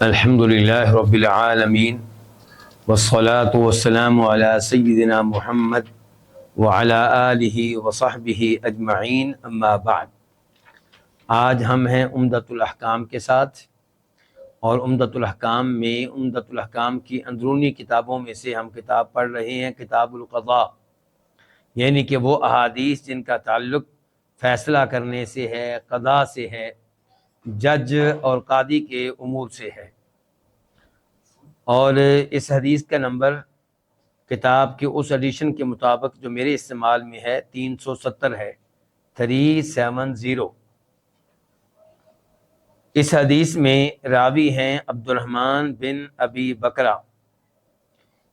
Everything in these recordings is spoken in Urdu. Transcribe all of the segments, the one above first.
الحمد للہ رب العالمین والصلاة والسلام علی سیدنا محمد وعلی آلہ وصحبہ اجمعین، اما بعد۔ آج ہم ہیں عمدۃ الاحکام کے ساتھ، اور عمدۃ الاحکام کی اندرونی کتابوں میں سے ہم کتاب پڑھ رہے ہیں کتاب القضاء، یعنی کہ وہ احادیث جن کا تعلق فیصلہ کرنے سے ہے، قضاء سے ہے، جج اور قاضی کے امور سے ہے۔ اور اس حدیث کا نمبر کتاب کے اس ایڈیشن کے مطابق جو میرے استعمال میں ہے 370 ہے، 370۔ اس حدیث میں راوی ہیں عبد الرحمن بن ابی بکرہ،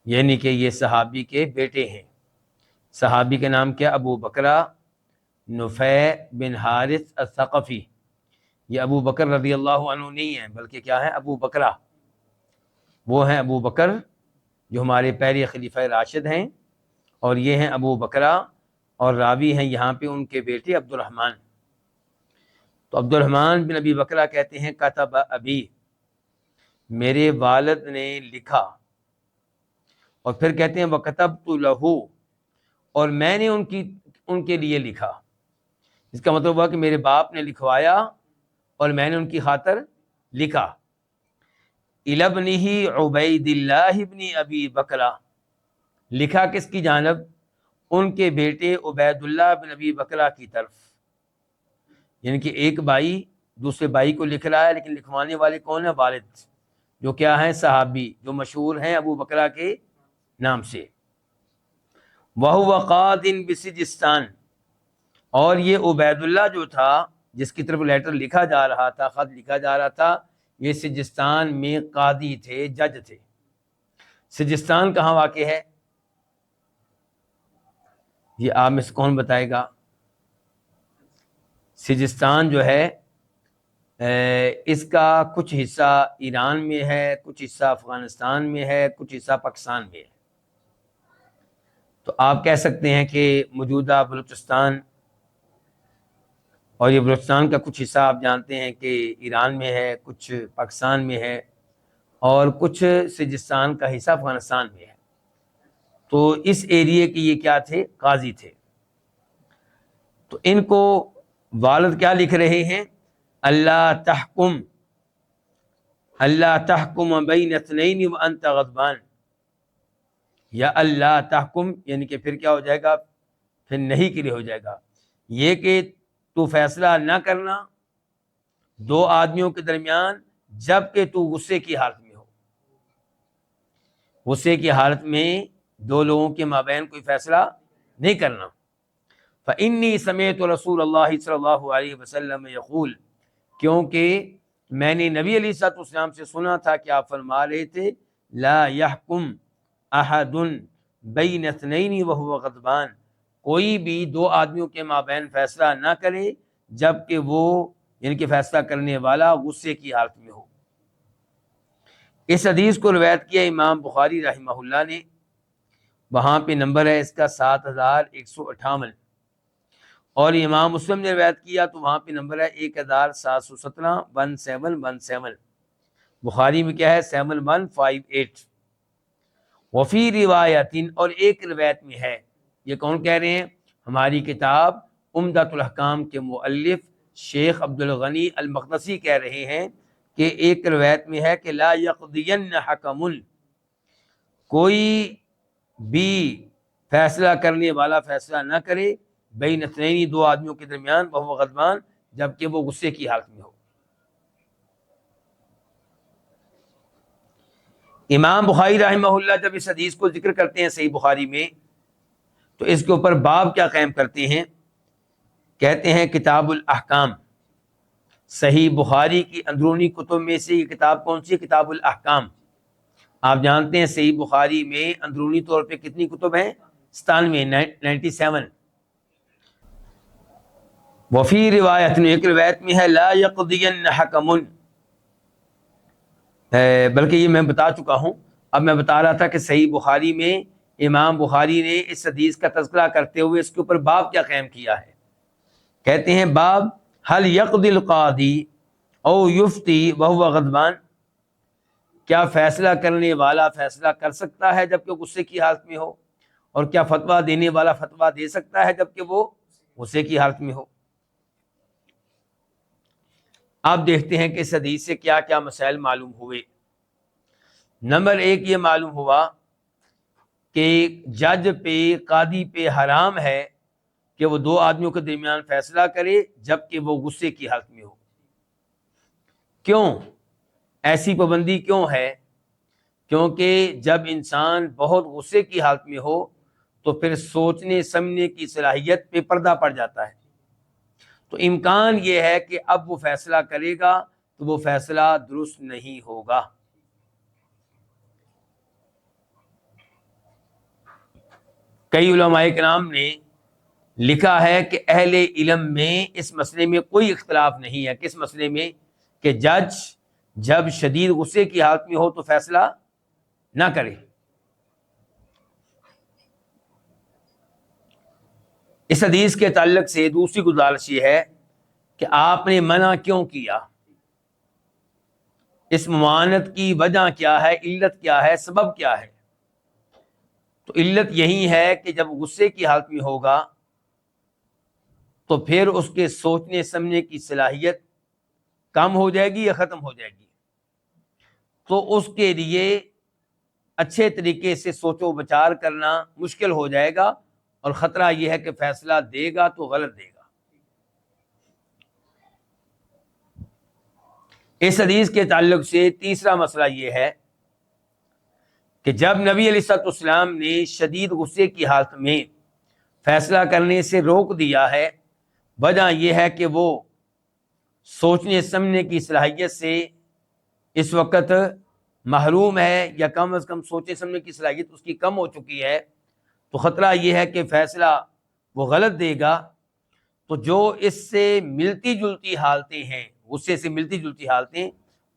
یعنی کہ یہ صحابی کے بیٹے ہیں۔ صحابی کا نام کیا؟ ابو بکرہ نفیع بن حارث الثقفی۔ یہ ابو بکر رضی اللہ عنہ نہیں ہیں، بلکہ کیا ہے؟ ابو بکرہ۔ وہ ہیں ابو بکر جو ہمارے پہلے خلیفہ راشد ہیں، اور یہ ہیں ابو بکرہ، اور راوی ہیں یہاں پہ ان کے بیٹے عبد الرحمن۔ تو عبد الرحمن بن ابی بکرہ کہتے ہیں کتب ابی، میرے والد نے لکھا، اور پھر کہتے ہیں وکتبت لہو، اور میں نے ان کے لیے لکھا۔ اس کا مطلب ہوا کہ میرے باپ نے لکھوایا اور میں نے ان کی خاطر لکھا۔ الی ابنہ عبید اللہ بن ابی بکرہ، لکھا کس کی جانب؟ ان کے بیٹے عبید اللہ بن ابی بکرہ کی طرف، یعنی کہ ایک بھائی دوسرے بھائی کو لکھ رہا ہے، لیکن لکھوانے والے کون ہیں؟ والد، جو کیا ہیں؟ صحابی، جو مشہور ہیں ابو بکرہ کے نام سے۔ وہو قاض بسجستان، اور یہ عبید اللہ جو تھا جس کی طرف لیٹر لکھا جا رہا تھا، خط لکھا جا رہا تھا، یہ سجستان میں قاضی تھے، جج تھے۔ سجستان کہاں واقع ہے؟ یہ آپ میں سے کون بتائے گا؟ سجستان جو ہے اس کا کچھ حصہ ایران میں ہے، کچھ حصہ افغانستان میں ہے، کچھ حصہ پاکستان میں ہے۔ تو آپ کہہ سکتے ہیں کہ موجودہ بلوچستان، اور یہ بلوچستان کا کچھ حصہ آپ جانتے ہیں کہ ایران میں ہے، کچھ پاکستان میں ہے، اور کچھ سجستان کا حصہ افغانستان میں ہے۔ تو اس ایریے کے یہ کیا تھے؟ قاضی تھے۔ تو ان کو والد کیا لکھ رہے ہیں؟ اللہ تحکم بین اثنین وانت غضبان، یا اللہ تحکم، یعنی کہ پھر کیا ہو جائے گا؟ پھر نہیں کے لیے ہو جائے گا، یہ کہ تو فیصلہ نہ کرنا دو آدمیوں کے درمیان جب کہ تو غصے کی حالت میں ہو۔ غصے کی حالت میں دو لوگوں کے مابین کوئی فیصلہ نہیں کرنا۔ فإنی سمعت رسول اللہ صلی اللہ علیہ وسلم یقول، کیونکہ میں نے نبی علیہ الصلوۃ والسلام سے سنا تھا کہ آپ فرما رہے تھے لا یحکم احد بین اثنین وہو غضبان، کوئی بھی دو آدمیوں کے مابین فیصلہ نہ کرے جب کہ وہ، یعنی کہ فیصلہ کرنے والا غصے کی حالت میں ہو۔ اس حدیث کو روایت کیا امام بخاری رحمہ اللہ نے، وہاں پہ نمبر ہے اس کا 7158، اور امام مسلم نے روایت کیا تو وہاں پہ نمبر ہے 1717، 1717۔ بخاری میں کیا ہے؟ 7158۔ وفی روایت، اور ایک روایت میں ہے، یہ کون کہہ رہے ہیں؟ ہماری کتاب عمدۃ الاحکام کے مؤلف شیخ عبد الغنی المقدسی کہہ رہے ہیں کہ ایک روایت میں ہے کہ لا یقضین حکم، کوئی بھی فیصلہ کرنے والا فیصلہ نہ کرے بین اثنین، دو آدمیوں کے درمیان، وہو غضبان، جبکہ وہ غصے کی حالت میں ہو۔ امام بخاری رحمہ اللہ جب اس حدیث کو ذکر کرتے ہیں صحیح بخاری میں، تو اس کے اوپر باب کیا قائم کرتے ہیں؟ کہتے ہیں کتاب الاحکام۔ صحیح بخاری کی اندرونی کتب میں سے یہ کتاب کون سی ہے؟ کتاب الاحکام۔ آپ جانتے ہیں صحیح بخاری میں اندرونی طور پہ کتنی کتب ہیں؟ 97۔ وفی روایت، ایک روایت میں ہے لا یقضین حکم، بلکہ یہ میں بتا چکا ہوں۔ اب میں بتا رہا تھا کہ صحیح بخاری میں امام بخاری نے اس حدیث کا تذکرہ کرتے ہوئے اس کے اوپر باب کیا قائم کیا ہے؟ کہتے ہیں باب هل یقضی القاضی او یفتی وهو غضبان، کیا فیصلہ کرنے والا فیصلہ کر سکتا ہے جبکہ غصے کی حالت میں ہو؟ اور کیا فتویٰ دینے والا فتویٰ دے سکتا ہے جبکہ وہ غصے کی حالت میں ہو؟ آپ دیکھتے ہیں کہ اس حدیث سے کیا کیا مسائل معلوم ہوئے۔ نمبر 1 یہ معلوم ہوا کہ جج پہ، قاضی پہ حرام ہے کہ وہ 2 آدمیوں کے درمیان فیصلہ کرے جبکہ وہ غصے کی حالت میں ہو۔ کیوں ایسی پابندی کیوں ہے؟ کیونکہ جب انسان بہت غصے کی حالت میں ہو تو پھر سوچنے سمجھنے کی صلاحیت پہ پردہ پڑ جاتا ہے، تو امکان یہ ہے کہ اب وہ فیصلہ کرے گا تو وہ فیصلہ درست نہیں ہوگا۔ کئی علماء کرام نے لکھا ہے کہ اہل علم میں اس مسئلے میں کوئی اختلاف نہیں ہے۔ کس مسئلے میں؟ کہ جج جب شدید غصے کی حالت میں ہو تو فیصلہ نہ کرے۔ اس حدیث کے تعلق سے دوسری گزارش یہ ہے کہ آپ نے منع کیوں کیا؟ اس ممانعت کی وجہ کیا ہے؟ علت کیا ہے؟ سبب کیا ہے؟ تو علت یہی ہے کہ جب غصے کی حالت میں ہوگا تو پھر اس کے سوچنے سمجھنے کی صلاحیت کم ہو جائے گی یا ختم ہو جائے گی، تو اس کے لیے اچھے طریقے سے سوچ و بچار کرنا مشکل ہو جائے گا، اور خطرہ یہ ہے کہ فیصلہ دے گا تو غلط دے گا۔ اس حدیث کے تعلق سے تیسرا مسئلہ یہ ہے کہ جب نبی علیہ الصلوۃ والسلام نے شدید غصے کی حالت میں فیصلہ کرنے سے روک دیا ہے، وجہ یہ ہے کہ وہ سوچنے سمجھنے کی صلاحیت سے اس وقت محروم ہے، یا کم از کم سوچنے سمجھنے کی صلاحیت اس کی کم ہو چکی ہے، تو خطرہ یہ ہے کہ فیصلہ وہ غلط دے گا۔ تو جو اس سے ملتی جلتی حالتیں ہیں، غصے سے ملتی جلتی حالتیں،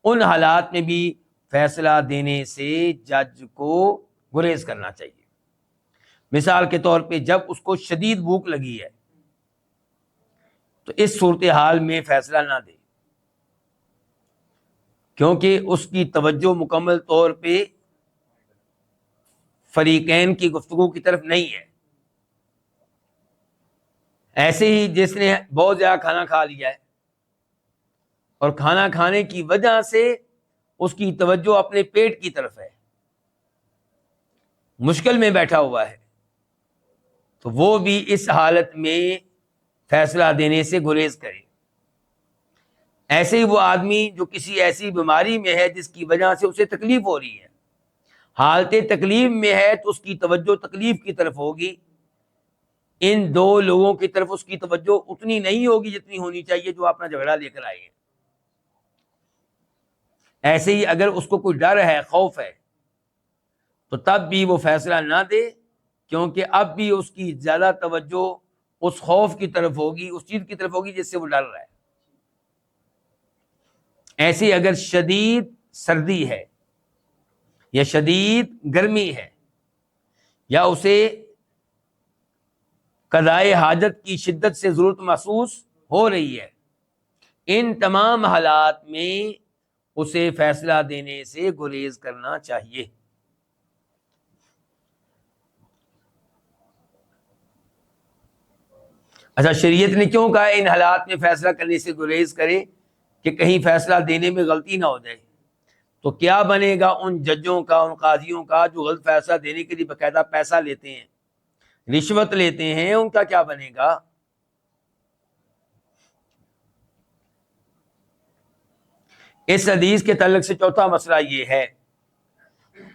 ان حالات میں بھی فیصلہ دینے سے جج کو گریز کرنا چاہیے۔ مثال کے طور پہ جب اس کو شدید بھوک لگی ہے تو اس صورتحال میں فیصلہ نہ دے، کیونکہ اس کی توجہ مکمل طور پہ فریقین کی گفتگو کی طرف نہیں ہے۔ ایسے ہی جس نے بہت زیادہ کھانا کھا لیا ہے اور کھانا کھانے کی وجہ سے اس کی توجہ اپنے پیٹ کی طرف ہے، مشکل میں بیٹھا ہوا ہے، تو وہ بھی اس حالت میں فیصلہ دینے سے گریز کرے۔ ایسے ہی وہ آدمی جو کسی ایسی بیماری میں ہے جس کی وجہ سے اسے تکلیف ہو رہی ہے، حالت تکلیف میں ہے تو اس کی توجہ تکلیف کی طرف ہوگی، ان 2 لوگوں کی طرف اس کی توجہ اتنی نہیں ہوگی جتنی ہونی چاہیے جو اپنا جھگڑا لے کر آئے ہیں۔ ایسے ہی اگر اس کو کوئی ڈر ہے، خوف ہے، تو تب بھی وہ فیصلہ نہ دے، کیونکہ اب بھی اس کی زیادہ توجہ اس خوف کی طرف ہوگی، اس چیز کی طرف ہوگی جس سے وہ ڈر رہا ہے۔ ایسے ہی اگر شدید سردی ہے یا شدید گرمی ہے یا اسے قضائے حاجت کی شدت سے ضرورت محسوس ہو رہی ہے، ان تمام حالات میں اسے فیصلہ دینے سے گریز کرنا چاہیے۔ اچھا، شریعت نے کیوں کہا ان حالات میں فیصلہ کرنے سے گریز کرے کہ کہیں فیصلہ دینے میں غلطی نہ ہو جائے؟ تو کیا بنے گا ان ججوں کا، ان قاضیوں کا جو غلط فیصلہ دینے کے لیے باقاعدہ پیسہ لیتے ہیں، رشوت لیتے ہیں، ان کا کیا بنے گا؟ اس حدیث کے تعلق سے چوتھا مسئلہ یہ ہے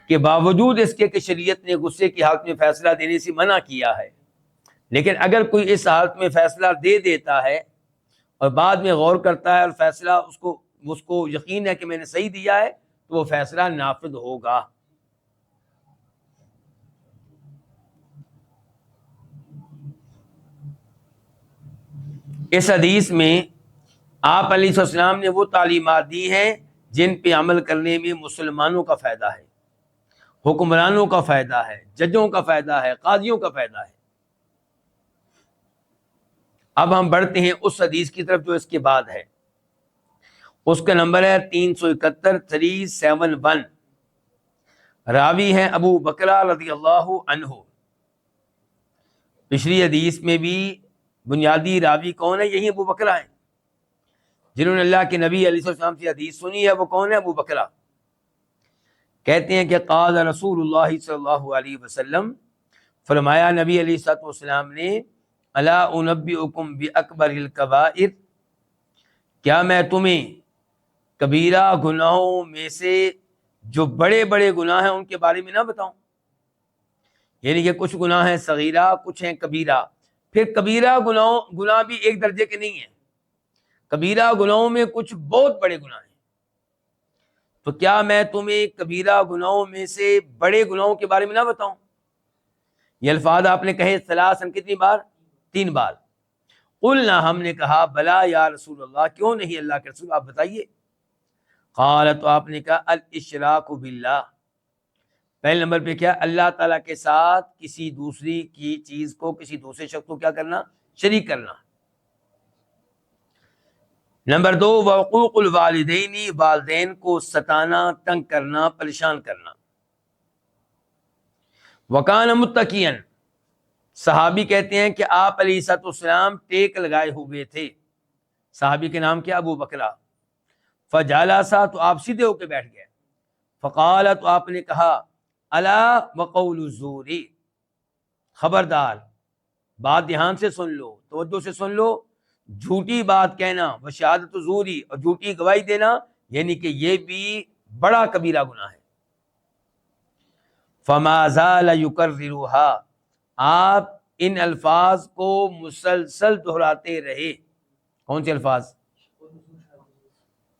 کہ باوجود اس کے کہ شریعت نے غصے کی حالت میں فیصلہ دینے سے منع کیا ہے، لیکن اگر کوئی اس حالت میں فیصلہ دے دیتا ہے اور بعد میں غور کرتا ہے اور فیصلہ اس کو یقین ہے کہ میں نے صحیح دیا ہے، تو وہ فیصلہ نافذ ہوگا۔ اس حدیث میں آپ علیہ السلام نے وہ تعلیمات دی ہیں جن پہ عمل کرنے میں مسلمانوں کا فائدہ ہے، حکمرانوں کا فائدہ ہے، ججوں کا فائدہ ہے، قاضیوں کا فائدہ ہے۔ اب ہم بڑھتے ہیں اس حدیث کی طرف جو اس کے بعد ہے، اس کا نمبر ہے 371 371۔ راوی ہیں ابو بکرہ رضی اللہ عنہ. پچھلی حدیث میں بھی بنیادی راوی کون ہے؟ یہی ابو بکرہ ہیں. جنہوں نے اللہ کے نبی علیہ السلام سے حدیث سنی ہے وہ کون ہے؟ ابو بکرہ. کہتے ہیں کہ قال رسول اللہ صلی اللہ علیہ وسلم، فرمایا نبی علیہ الصلوۃ والسلام نے، الا انبئکم باکبر الکبائر، کیا میں تمہیں کبیرہ گناہوں میں سے جو بڑے بڑے گناہ ہیں ان کے بارے میں نہ بتاؤں؟ یعنی کہ کچھ گناہ ہیں صغیرہ، کچھ ہیں کبیرہ. پھر کبیرہ گناہ بھی ایک درجے کے نہیں ہیں. کبیرہ گناہوں میں کچھ بہت بڑے گناہ ہیں. تو کیا میں تمہیں کبیرہ گناہوں میں سے بڑے گناہوں کے بارے میں نہ بتاؤں؟ یہ الفاظ آپ نے کہے ثلاثاً، کتنی بار؟ 3 بار. قلنا، ہم نے کہا، بلا یا رسول اللہ، کیوں نہیں اللہ کے رسول، آپ بتائیے. قال، تو آپ نے کہا، الاشراک باللہ، پہلے نمبر پہ کیا؟ اللہ تعالیٰ کے ساتھ کسی دوسری کی چیز کو، کسی دوسرے شخص کو کیا کرنا؟ شریک کرنا. نمبر 2، وعقوق الوالدین، والدین کو ستانا، تنگ کرنا، پریشان کرنا. وکان متقیاً، صحابی کہتے ہیں کہ آپ علیہ الصلوۃ والسلام ٹیک لگائے ہوئے تھے. صحابی کے نام کیا؟ ابو بکرہ. فجالسا، تو آپ سیدھے ہو کے بیٹھ گئے. فقال، تو آپ نے کہا، الا وقول الزور، خبردار، بات دھیان سے سن لو، توجہ سے سن لو، جھوٹی بات کہنا، وشہادت زوری، اور جھوٹی گواہی دینا، یعنی کہ یہ بھی بڑا کبیرہ گناہ ہے. فما زال یکررها، آپ ان الفاظ کو مسلسل دہراتے رہے. کون سے الفاظ؟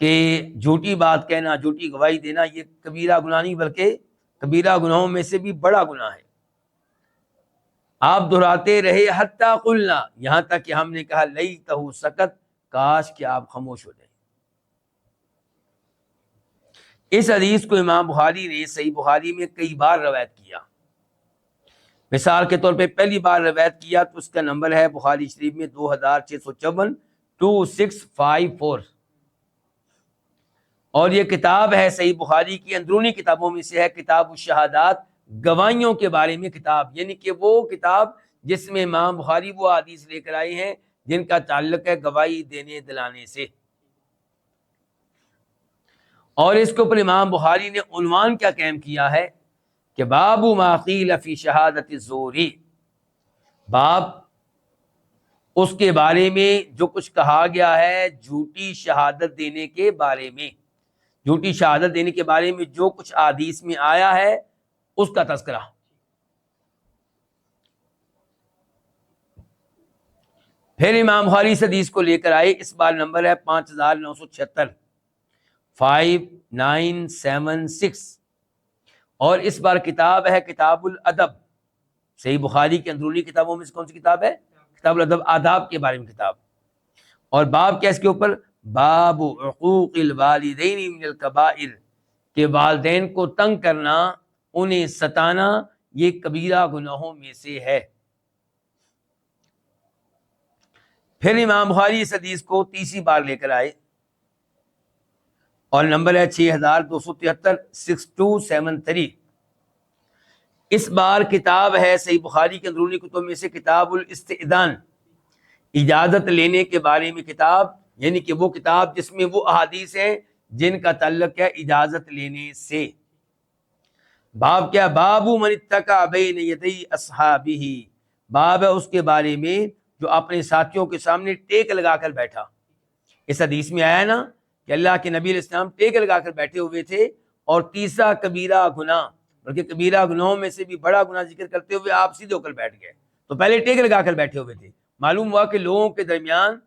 کہ جھوٹی بات کہنا، جھوٹی گواہی دینا یہ کبیرہ گناہ نہیں بلکہ کبیرہ گناہوں میں سے بھی بڑا گناہ ہے. آپ دہراتے رہے، حتیٰ قلنا، یہاں تک کہ ہم نے کہا، لیتہ سکت، کاش کہ آپ خاموش ہو جائیں. اس حدیث کو امام بخاری نے صحیح بخاری میں کئی بار روایت کیا. مثال کے طور پہ پہلی بار روایت کیا تو اس کا نمبر ہے بخاری شریف میں 2654، 2654. اور یہ کتاب ہے صحیح بخاری کی اندرونی کتابوں میں سے ہے، کتاب الشہادات، گواہیوں کے بارے میں کتاب، یعنی کہ وہ کتاب جس میں امام بخاری وہ حدیث لے کر آئے ہیں جن کا تعلق ہے گواہی دینے دلانے سے. اور اس کے اوپر امام بخاری نے عنوان کیا قائم کیا ہے کہ باب ما قیل فی شہادت الزوری، باب اس کے بارے میں جو کچھ کہا گیا ہے جھوٹی شہادت دینے کے بارے میں، جھوٹی شہادت دینے کے بارے میں جو کچھ احادیث میں آیا ہے اس کا تذکرہ. پھر امام بخاری اس حدیث کو لے کر آئے، اس بار نمبر ہے 5976، 5976. اور اس بار کتاب ہے کتاب الادب. صحیح بخاری کی اندرونی کتابوں میں سے کون سی کتاب ہے؟ کتاب الادب، آداب کے بارے میں کتاب. اور باب کیا اس کے اوپر؟ باب عقوق الوالدین من الکبائر، کہ والدین کو تنگ کرنا، انہیں ستانا، یہ کبیرہ گناہوں میں سے ہے. پھر امام بخاری اس حدیث کو تیسری بار لے کر آئے اور نمبر ہے 6273، 6273. اس بار کتاب ہے صحیح بخاری کے اندرونی کتب میں سے کتاب الاستئذان، اجازت لینے کے بارے میں کتاب، یعنی کہ وہ کتاب جس میں وہ احادیث ہیں جن کا تعلق ہے اجازت لینے سے. باب کیا؟ باب من اتقى بین یدی اصحابہ، باب ہے اس کے بارے میں جو اپنے ساتھیوں کے سامنے ٹیک لگا کر بیٹھا. اس حدیث میں آیا نا کہ اللہ کے نبی علیہ السلام ٹیک لگا کر بیٹھے ہوئے تھے. اور تیسرا کبیرہ گناہ، بلکہ کبیرہ گناہوں میں سے بھی بڑا گناہ ذکر کرتے ہوئے آپ سیدھے ہو کر بیٹھ گئے. تو پہلے ٹیک لگا کر بیٹھے ہوئے تھے. معلوم ہوا کہ لوگوں کے درمیان،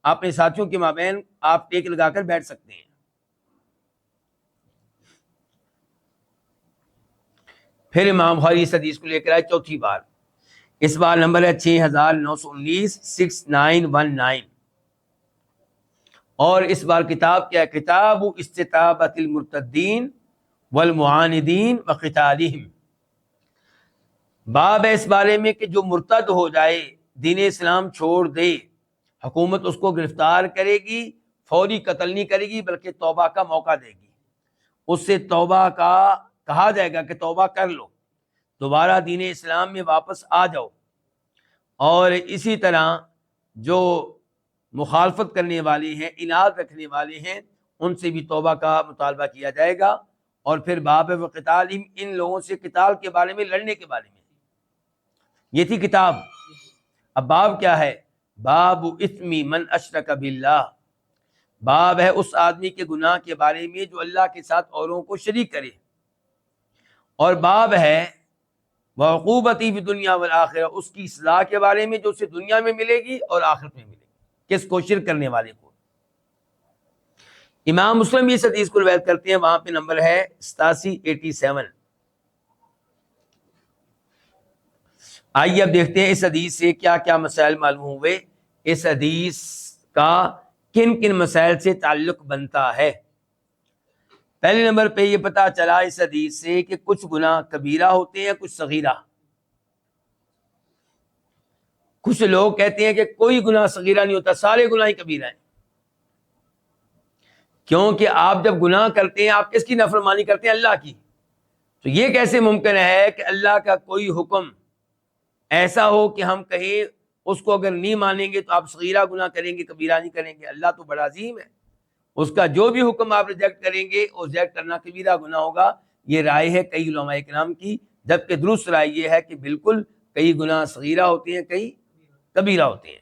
اپنے ساتھیوں کے مابین آپ ٹیک لگا کر بیٹھ سکتے ہیں. پھر امام بخاری اس حدیث کو لے کر آئے چوتھی بار، اس بار نمبر ہے 6919، 6919. اور اس بار کتاب کیا ہے؟ کتاب استتابۃ المرتدین والمعاندین وقتالہم. باب ہے اس بارے میں کہ جو مرتد ہو جائے، دین اسلام چھوڑ دے، حکومت اس کو گرفتار کرے گی، فوری قتل نہیں کرے گی بلکہ توبہ کا موقع دے گی، اس سے توبہ کا کہا جائے گا کہ توبہ کر لو، دوبارہ دین اسلام میں واپس آ جاؤ، اور اسی طرح جو مخالفت کرنے والے ہیں، اناد رکھنے والے ہیں، ان سے بھی توبہ کا مطالبہ کیا جائے گا۔ اور پھر باب وقتالہم، ان لوگوں سے قتال کے بارے میں، لڑنے کے بارے میں، یہ تھی کتاب۔ اب باب کیا ہے؟ باب اثم من اشرک باللہ، باب ہے اس آدمی کے گناہ کے بارے میں جو اللہ کے ساتھ اوروں کو شریک کرے، اور باب ہے وعقوبتی فی دنیا والآخرہ، اس کی اصلاح کے بارے میں جو اسے دنیا میں ملے گی اور آخرت میں ملے گی، کس کو؟ شرک کرنے والے کو۔ امام مسلم اس حدیث کو روایت کرتے ہیں، وہاں پہ نمبر ہے 87۔ آئیے اب دیکھتے ہیں اس حدیث سے کیا کیا مسائل معلوم ہوئے، اس حدیث کا کن کن مسائل سے تعلق بنتا ہے۔ پہلے نمبر پہ یہ پتا چلا اس حدیث سے کہ کچھ گناہ کبیرہ ہوتے ہیں، کچھ صغیرہ۔ کچھ لوگ کہتے ہیں کہ کوئی گناہ صغیرہ نہیں ہوتا، سارے گناہ ہی کبیرہ ہیں، کیونکہ آپ جب گناہ کرتے ہیں آپ کس کی نافرمانی کرتے ہیں؟ اللہ کی۔ تو یہ کیسے ممکن ہے کہ اللہ کا کوئی حکم ایسا ہو کہ ہم کہیں اس کو اگر نہیں مانیں گے تو آپ صغیرہ گناہ کریں گے، کبیرہ نہیں کریں گے؟ اللہ تو بڑا عظیم ہے، اس کا جو بھی حکم آپ ریجیکٹ کریں گے اور ریجیکٹ کرنا کبیرہ گناہ ہوگا۔ یہ رائے ہے کئی علماء کرام کی، جبکہ درست رائے یہ ہے کہ بالکل کئی گناہ صغیرہ ہوتے ہیں، کئی کبیرہ ہوتے ہیں۔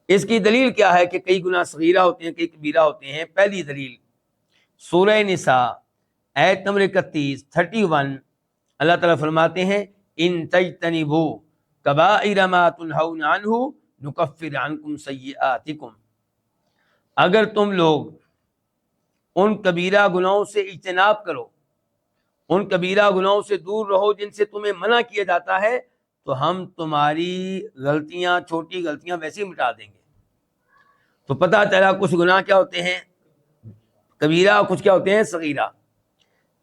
اس کی دلیل کیا ہے کہ کئی گناہ صغیرہ ہوتے ہیں، کئی کبیرہ ہوتے ہیں؟ پہلی دلیل سورہ نساء آیت نمبر 31 اللہ تعالیٰ فرماتے ہیں ان تجتنبوا کبائر ما تنہون عنہ نکفر عنکم سیئاتکم، اگر تم لوگ ان کبیرہ گناہوں سے اجتناب کرو، ان کبیرہ گناہوں سے دور رہو جن سے تمہیں منع کیا جاتا ہے، تو ہم تمہاری غلطیاں، چھوٹی غلطیاں ویسے ہی مٹا دیں گے۔ تو پتہ چلا کچھ گناہ کیا ہوتے ہیں؟ کبیرہ، اور کچھ کیا ہوتے ہیں؟ صغیرہ۔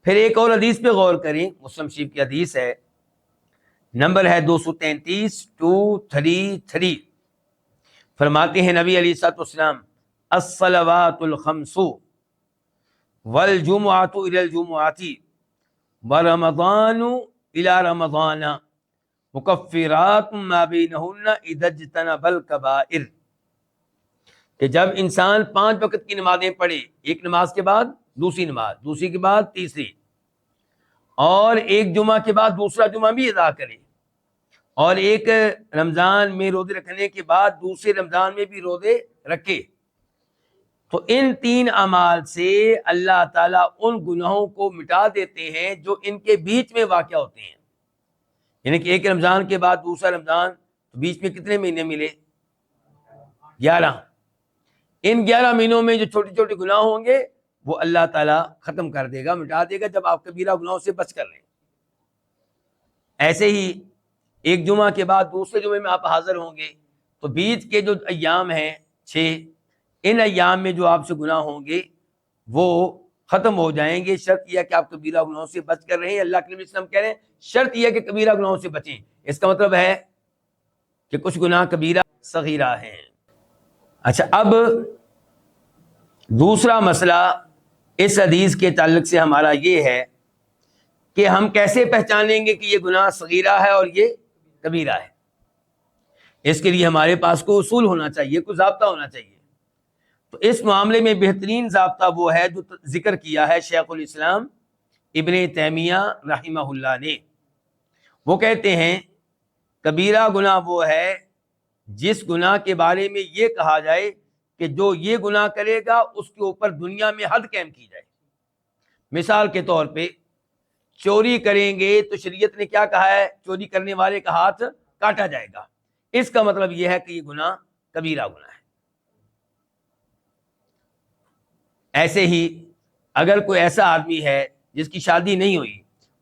پھر ایک اور حدیث پہ غور کریں، مسلم شریف کی حدیث ہے، نمبر ہے 233 فرماتے ہیں نبی علیہ الصلوۃ والسلام الصلوات الخمس والجمعۃ الی الجمعۃ ورمضان الی رمضان مکفرات ما بینہن اذا اجتنب الکبائر، کہ جب انسان 5 وقت کی نمازیں پڑھے، ایک نماز کے بعد دوسری نماز، دوسری کے بعد تیسری، اور ایک جمعہ کے بعد دوسرا جمعہ بھی ادا کرے، اور ایک رمضان میں روزے رکھنے کے بعد دوسرے رمضان میں بھی روزے رکھے، تو ان 3 اعمال سے اللہ تعالیٰ ان گناہوں کو مٹا دیتے ہیں جو ان کے بیچ میں واقع ہوتے ہیں۔ یعنی کہ ایک رمضان کے بعد دوسرا رمضان، تو بیچ میں کتنے مہینے ملے؟ 11۔ ان 11 مہینوں میں جو چھوٹے چھوٹے گناہ ہوں گے وہ اللہ تعالیٰ ختم کر دے گا، مٹا دے گا، جب آپ کبیرہ گناہوں سے بچ کر رہے ہیں۔ ایسے ہی ایک جمعہ کے بعد دوسرے جمعے میں آپ حاضر ہوں گے، تو بیچ کے جو ایام ہیں 6، ان ایام میں جو آپ سے گناہ ہوں گے وہ ختم ہو جائیں گے۔ شرط یہ ہے کہ آپ کبیرہ گناہوں سے بچ کر رہے ہیں۔ اللہ کے نبی صلی اللہ علیہ وسلم کہہ رہے ہیں شرط یہ ہے کہ کبیرہ گناہوں سے بچیں۔ اس کا مطلب ہے کہ کچھ گناہ کبیرہ صغیرہ ہیں۔ اچھا، اب دوسرا مسئلہ اس حدیث کے تعلق سے ہمارا یہ ہے کہ ہم کیسے پہچانیں گے کہ یہ گناہ صغیرہ ہے اور یہ کبیرہ ہے؟ اس کے لیے ہمارے پاس کوئی اصول ہونا چاہیے، کوئی ضابطہ ہونا چاہیے۔ تو اس معاملے میں بہترین ضابطہ وہ ہے جو ذکر کیا ہے شیخ الاسلام ابن تیمیہ رحمہ اللہ نے۔ وہ کہتے ہیں کبیرہ گناہ وہ ہے جس گناہ کے بارے میں یہ کہا جائے کہ جو یہ گناہ کرے گا اس کے اوپر دنیا میں حد قائم کی جائے۔ مثال کے طور پہ چوری کریں گے تو شریعت نے کیا کہا ہے؟ چوری کرنے والے کا ہاتھ کاٹا جائے گا۔ اس کا مطلب یہ ہے کہ یہ گناہ کبیرہ گناہ ہے۔ ایسے ہی اگر کوئی ایسا آدمی ہے جس کی شادی نہیں ہوئی،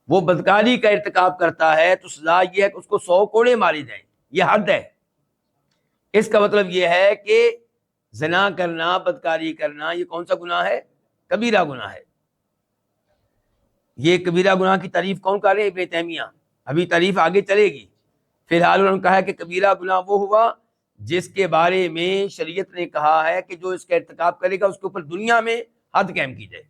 وہ بدکاری کا ارتکاب کرتا ہے، تو سزا یہ ہے کہ اس کو 100 کوڑے مارے جائیں، یہ حد ہے۔ اس کا مطلب یہ ہے کہ زنا کرنا، بدکاری کرنا، یہ کون سا گناہ ہے؟ کبیرہ گناہ ہے۔ یہ کبیرہ گناہ کی تعریف کون کر رہے ہیں؟ ابن تیمیہ۔ ابھی تعریف آگے چلے گی۔ فی الحال انہوں نے کہا ہے کہ کبیرہ گناہ وہ ہوا جس کے بارے میں شریعت نے کہا ہے کہ جو اس کا ارتکاب کرے گا اس کے اوپر دنیا میں حد قائم کی جائے۔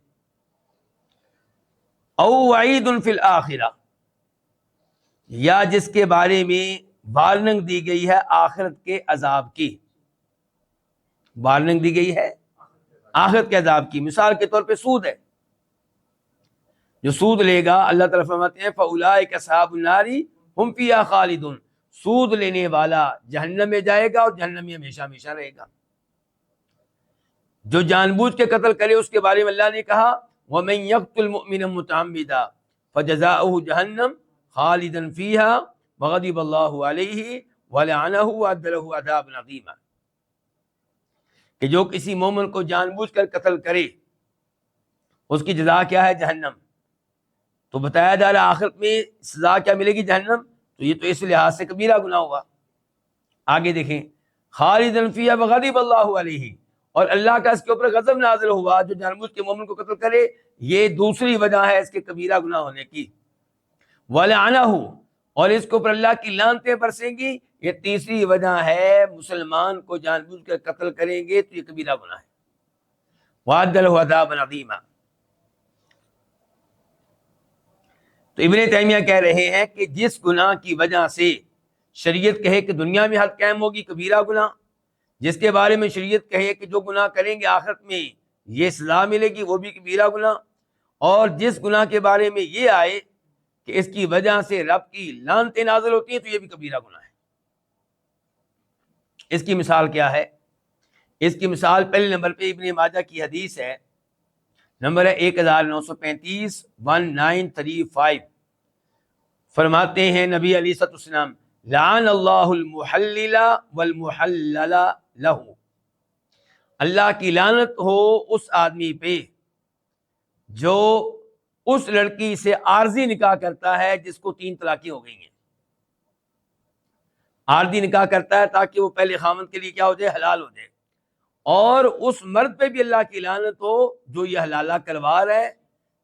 او وعید فی الآخرہ، یا جس کے بارے میں وارننگ دی گئی ہے آخرت کے عذاب کی، وارننگ دی گئی ہے آخرت کے عذاب کی. مثال کے طور پہ سود ہے، جو سود لے گا اللہ تعالیٰ فرماتے ہیں فَأُولَٰئِكَ أَصْحَابُ النَّارِ هُمْ فِيهَا خَالِدُونَ، سود لینے والا جہنم میں جائے گا اور جہنم میں ہمیشہ ہمیشہ رہے گا. جو جان بوجھ کے قتل کرے اس کے بارے میں اللہ نے کہا وَمَن يَقْتُلْ مُؤْمِنًا مُتَعَمِّدًا فَجَزَاؤُهُ جَهَنَّمُ خَالِدًا فِيهَا وَغَضِبَ اللَّهُ عَلَيْهِ وَلَعَنَهُ وَأَعَدَّ لَهُ عَذَابًا عَظِيمًا، کہ جو کسی مومن کو جان بوجھ کر قتل کرے اس کی جزا کیا ہے؟ جہنم. تو بتایا جا رہا آخرت میں سزا کیا ملے گی؟ جہنم. تو یہ تو اس لحاظ سے کبیرہ گناہ ہوا. آگے دیکھیں خالدًا فیہا وغضب اللہ علیہ، اور اللہ کا اس کے اوپر غضب نازل ہوا جو جان بوجھ کے مومن کو قتل کرے. یہ دوسری وجہ ہے اس کے کبیرہ گناہ ہونے کی. وَلَعَنَہُ، اور اس کے اوپر اللہ کی لعنتیں برسیں گی. یہ تیسری وجہ ہے مسلمان کو جان بوجھ کر قتل کریں گے تو یہ کبیرہ گناہ ہے. وَأَعَدَّ لَهُ عَذَابًا عَظِيمًا. تو ابن تیمیہ کہہ رہے ہیں کہ جس گناہ کی وجہ سے شریعت کہے کہ دنیا میں حد قائم ہوگی، کبیرہ گناہ، جس کے بارے میں شریعت کہے کہ جو گناہ کریں گے آخرت میں یہ سزا ملے گی، وہ بھی کبیرہ گناہ، اور جس گناہ کے بارے میں یہ آئے کہ اس کی وجہ سے رب کی لعنتیں نازل ہوتی ہیں تو یہ بھی کبیرہ گناہ ہے. اس کی مثال کیا ہے؟ اس کی مثال پہلے نمبر پہ ابن ماجہ کی حدیث ہے، نمبر ہے 1935 1935. فرماتے ہیں نبی علیہ الصلوۃ والسلام لعن اللہ المحلل والمحلل لہ، اللہ کی لعنت ہو اس آدمی پہ جو اس لڑکی سے عارضی نکاح کرتا ہے جس کو 3 طلاقیں ہو گئی ہیں. عارضی نکاح کرتا ہے تاکہ وہ پہلے خامند کے لیے کیا ہو جائے؟ حلال ہو جائے. اور اس مرد پہ بھی اللہ کی لعنت ہو جو یہ حلالہ کروا رہا ہے،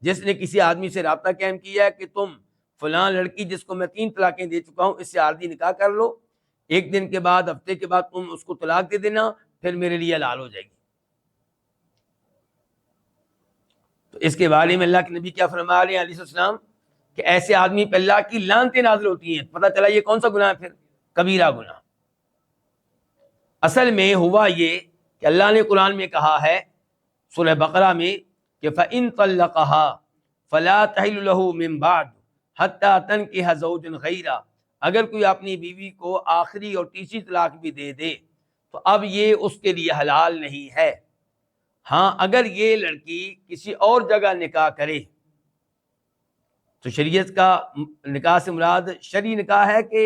جس نے کسی آدمی سے رابطہ قائم کیا ہے کہ تم فلاں لڑکی جس کو میں 3 طلاقیں دے چکا ہوں اس سے عارضی نکاح کر لو، 1 دن کے بعد، ہفتے کے بعد تم اس کو طلاق دے دینا، پھر میرے لیے حلال ہو جائے گی. تو اس کے بارے میں اللہ کے نبی کیا فرما رہے ہیں علیہ السلام کہ ایسے آدمی پہ اللہ کی لعنتیں نازل ہوتی ہیں. پتہ چلا یہ کون سا گناہ ہے؟ پھر کبیرہ گناہ. اصل میں ہوا یہ کہ اللہ نے قرآن میں کہا ہے سورہ بقرہ میں کہ فَإِن طَلَّقَهَا فَلَا تَحِلُّ لَهُ مِن بَعْدُ حَتَّى تَنكِحَ زَوْجًا غَيْرَهُ، اگر کوئی اپنی بیوی کو آخری اور تیسری طلاق بھی دے دے تو اب یہ اس کے لیے حلال نہیں ہے. ہاں اگر یہ لڑکی کسی اور جگہ نکاح کرے تو شریعت کا نکاح سے مراد شرعی نکاح ہے کہ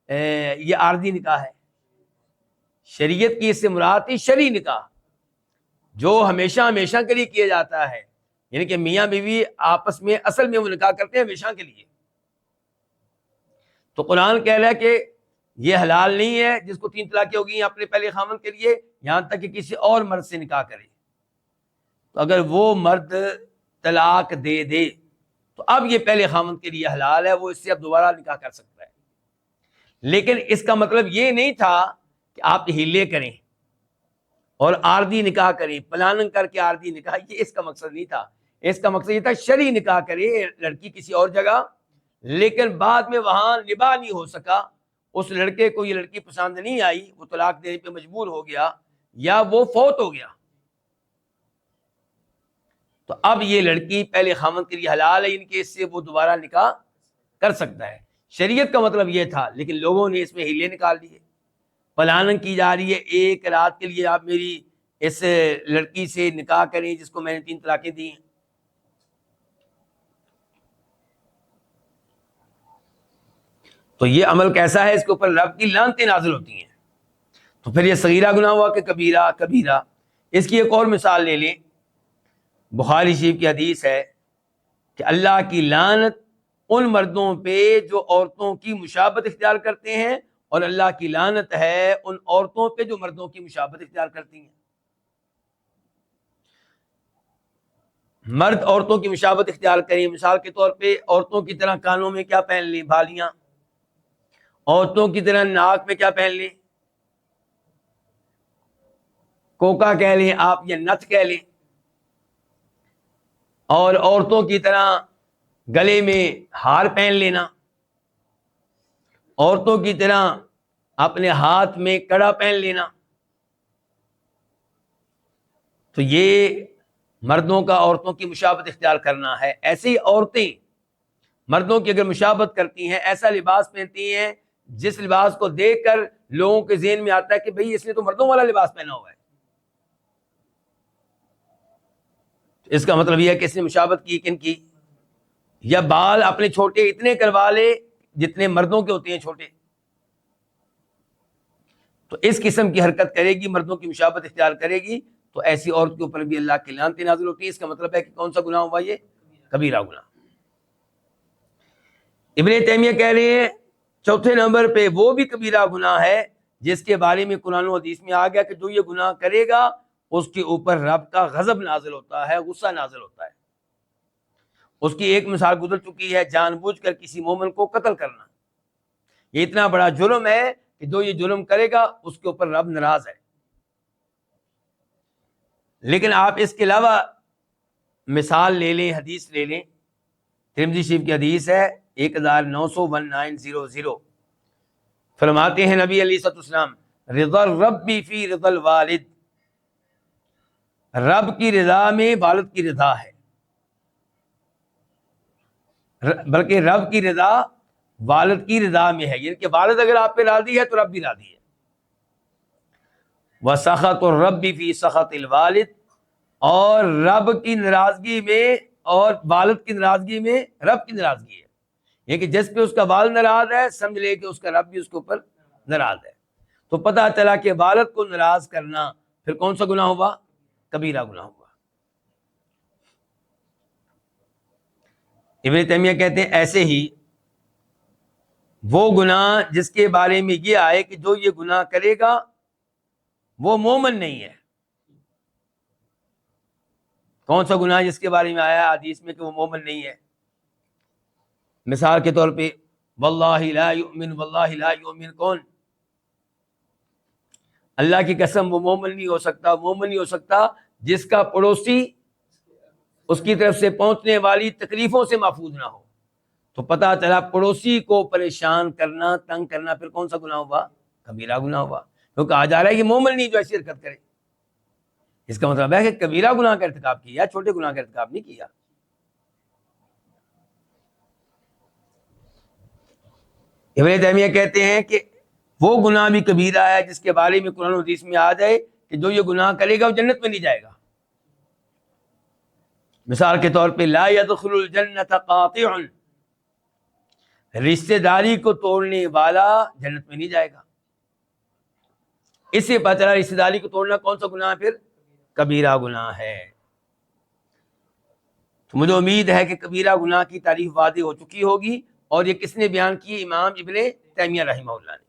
یہ عارضی نکاح ہے؟ شریعت کی اس سے مراد تھی شرعی نکاح جو ہمیشہ ہمیشہ کے لیے کیا جاتا ہے، یعنی کہ میاں بیوی آپس میں اصل میں وہ نکاح کرتے ہیں ہمیشہ کے لیے. تو قرآن کہہ رہا ہے کہ یہ حلال نہیں ہے جس کو 3 طلاقیں ہو گئی ہیں اپنے پہلے خامند کے لیے، یہاں تک کہ کسی اور مرد سے نکاح کرے. تو اگر وہ مرد طلاق دے دے تو اب یہ پہلے خامند کے لیے حلال ہے، وہ اس سے اب دوبارہ نکاح کر سکتا ہے. لیکن اس کا مطلب یہ نہیں تھا کہ آپ ہیلے کریں اور عارضی نکاح کریں، پلاننگ کر کے عارضی نکاح، یہ اس کا مقصد نہیں تھا. اس کا مقصد یہ تھا شرعی نکاح کرے لڑکی کسی اور جگہ، لیکن بعد میں وہاں نباہ نہیں ہو سکا، اس لڑکے کو یہ لڑکی پسند نہیں آئی، وہ طلاق دینے پہ مجبور ہو گیا یا وہ فوت ہو گیا، تو اب یہ لڑکی پہلے خامند کے لیے حلال ہے، ان کے اس سے وہ دوبارہ نکاح کر سکتا ہے. شریعت کا مطلب یہ تھا، لیکن لوگوں نے اس میں ہیلے نکال دیے. پلاننگ کی جا رہی ہے 1 رات کے لیے آپ میری اس لڑکی سے نکاح کریں جس کو میں نے 3 طلاقیں دی ہیں. تو یہ عمل کیسا ہے؟ اس کے اوپر رب کی لعنتیں نازل ہوتی ہیں. تو پھر یہ صغیرہ گناہ ہوا کہ کبیرہ؟ کبیرہ. اس کی ایک اور مثال لے لیں، بخاری شریف کی حدیث ہے کہ اللہ کی لعنت ان مردوں پہ جو عورتوں کی مشابہت اختیار کرتے ہیں، اور اللہ کی لعنت ہے ان عورتوں پہ جو مردوں کی مشابہت اختیار کرتی ہیں. مرد عورتوں کی مشابہت اختیار کریں، مثال کے طور پہ عورتوں کی طرح کانوں میں کیا پہن لیں؟ بالیاں. عورتوں کی طرح ناک میں کیا پہن لیں؟ کوکا کہہ لیں آپ یا نتھ کہہ لیں. اور عورتوں کی طرح گلے میں ہار پہن لینا، عورتوں کی طرح اپنے ہاتھ میں کڑا پہن لینا، تو یہ مردوں کا عورتوں کی مشابہت اختیار کرنا ہے۔ ایسی عورتیں مردوں کی اگر مشابہت کرتی ہیں، ایسا لباس پہنتی ہیں جس لباس کو دیکھ کر لوگوں کے ذہن میں آتا ہے کہ بھئی اس نے تو مردوں والا لباس پہنا ہوا ہے، اس کا مطلب یہ ہے کہ اس نے مشابہت کی کن کی؟ یا بال اپنے چھوٹے اتنے کروا لے جتنے مردوں کے ہوتے ہیں چھوٹے، تو اس قسم کی حرکت کرے گی، مردوں کی مشابہت اختیار کرے گی، تو ایسی عورت کے اوپر بھی اللہ کی لعنت نازل ہوتی ہے۔ اس کا مطلب ہے کہ کون سا گناہ ہوا؟ یہ کبیرہ گناہ۔ ابن تیمیہ کہہ رہے ہیں چوتھے نمبر پہ وہ بھی کبیرہ گناہ ہے جس کے بارے میں قرآن و حدیث میں آ گیا کہ جو یہ گناہ کرے گا اس کے اوپر رب کا غضب نازل ہوتا ہے، غصہ نازل ہوتا ہے۔ اس کی ایک مثال گزر چکی ہے، جان بوجھ کر کسی مومن کو قتل کرنا۔ یہ اتنا بڑا جرم ہے کہ جو یہ جرم کرے گا اس کے اوپر رب ناراض ہے۔ لیکن آپ اس کے علاوہ مثال لے لیں، حدیث لے لیں، ترمذی شریف کی حدیث ہے 1900 فرماتے ہیں نبی علیہ الصلوۃ والسلام، رضا الرب فی رضا الوالد، رب کی رضا میں والد کی رضا ہے، بلکہ رب کی رضا والد کی رضا میں ہے، یعنی کہ والد اگر آپ پہ راضی ہے تو رب بھی راضی ہے۔ وسخط الرب فی سخط الوالد، اور رب کی ناراضگی میں اور والد کی ناراضگی میں رب کی ناراضگی ہے، یہ کہ جس پہ اس کا والد ناراض ہے سمجھ لے کہ اس کا رب بھی اس کے اوپر ناراض ہے۔ تو پتہ چلا کہ والد کو ناراض کرنا پھر کون سا گناہ ہوا؟ کبیرہ گناہ ہوا۔ ابن تیمیہ کہتے ہیں ایسے ہی وہ گناہ جس کے بارے میں یہ آئے کہ جو یہ گناہ کرے گا وہ مومن نہیں ہے۔ کون سا گناہ جس کے بارے میں آیا حدیث میں کہ وہ مومن نہیں ہے؟ مثال کے طور پہ واللہ لا یؤمن، واللہ لا یؤمن کون؟ اللہ کی قسم وہ مومن نہیں ہو سکتا، مومن نہیں ہو سکتا جس کا پڑوسی اس کی طرف سے پہنچنے والی تکلیفوں سے محفوظ نہ ہو۔ تو پتہ چلا پڑوسی کو پریشان کرنا، تنگ کرنا پھر کون سا گناہ ہوا؟ کبیرہ گناہ ہوا، کیونکہ کہا جا رہا ہے کہ مومن نہیں جو ایسی حرکت کرے۔ اس کا مطلب ہے کہ کبیرہ گناہ کا ارتکاب کیا، چھوٹے گناہ کا ارتکاب نہیں کیا۔ ابن تیمیہ کہتے ہیں کہ وہ گناہ بھی کبیرہ ہے جس کے بارے میں قرآن و حدیث میں آ جائے کہ جو یہ گناہ کرے گا وہ جنت میں نہیں جائے گا۔ مثال کے طور پہ لا يدخل الجنت قاطع، رشتہ داری کو توڑنے والا جنت میں نہیں جائے گا۔ اس سے پتہ چلا رشتہ داری کو توڑنا کون سا گناہ ہے؟ پھر کبیرہ گناہ ہے۔ تو مجھے امید ہے کہ کبیرہ گناہ کی تعریف واضح ہو چکی ہوگی، اور یہ کس نے بیان کی؟ امام ابن تیمیہ رحمہ اللہ نے۔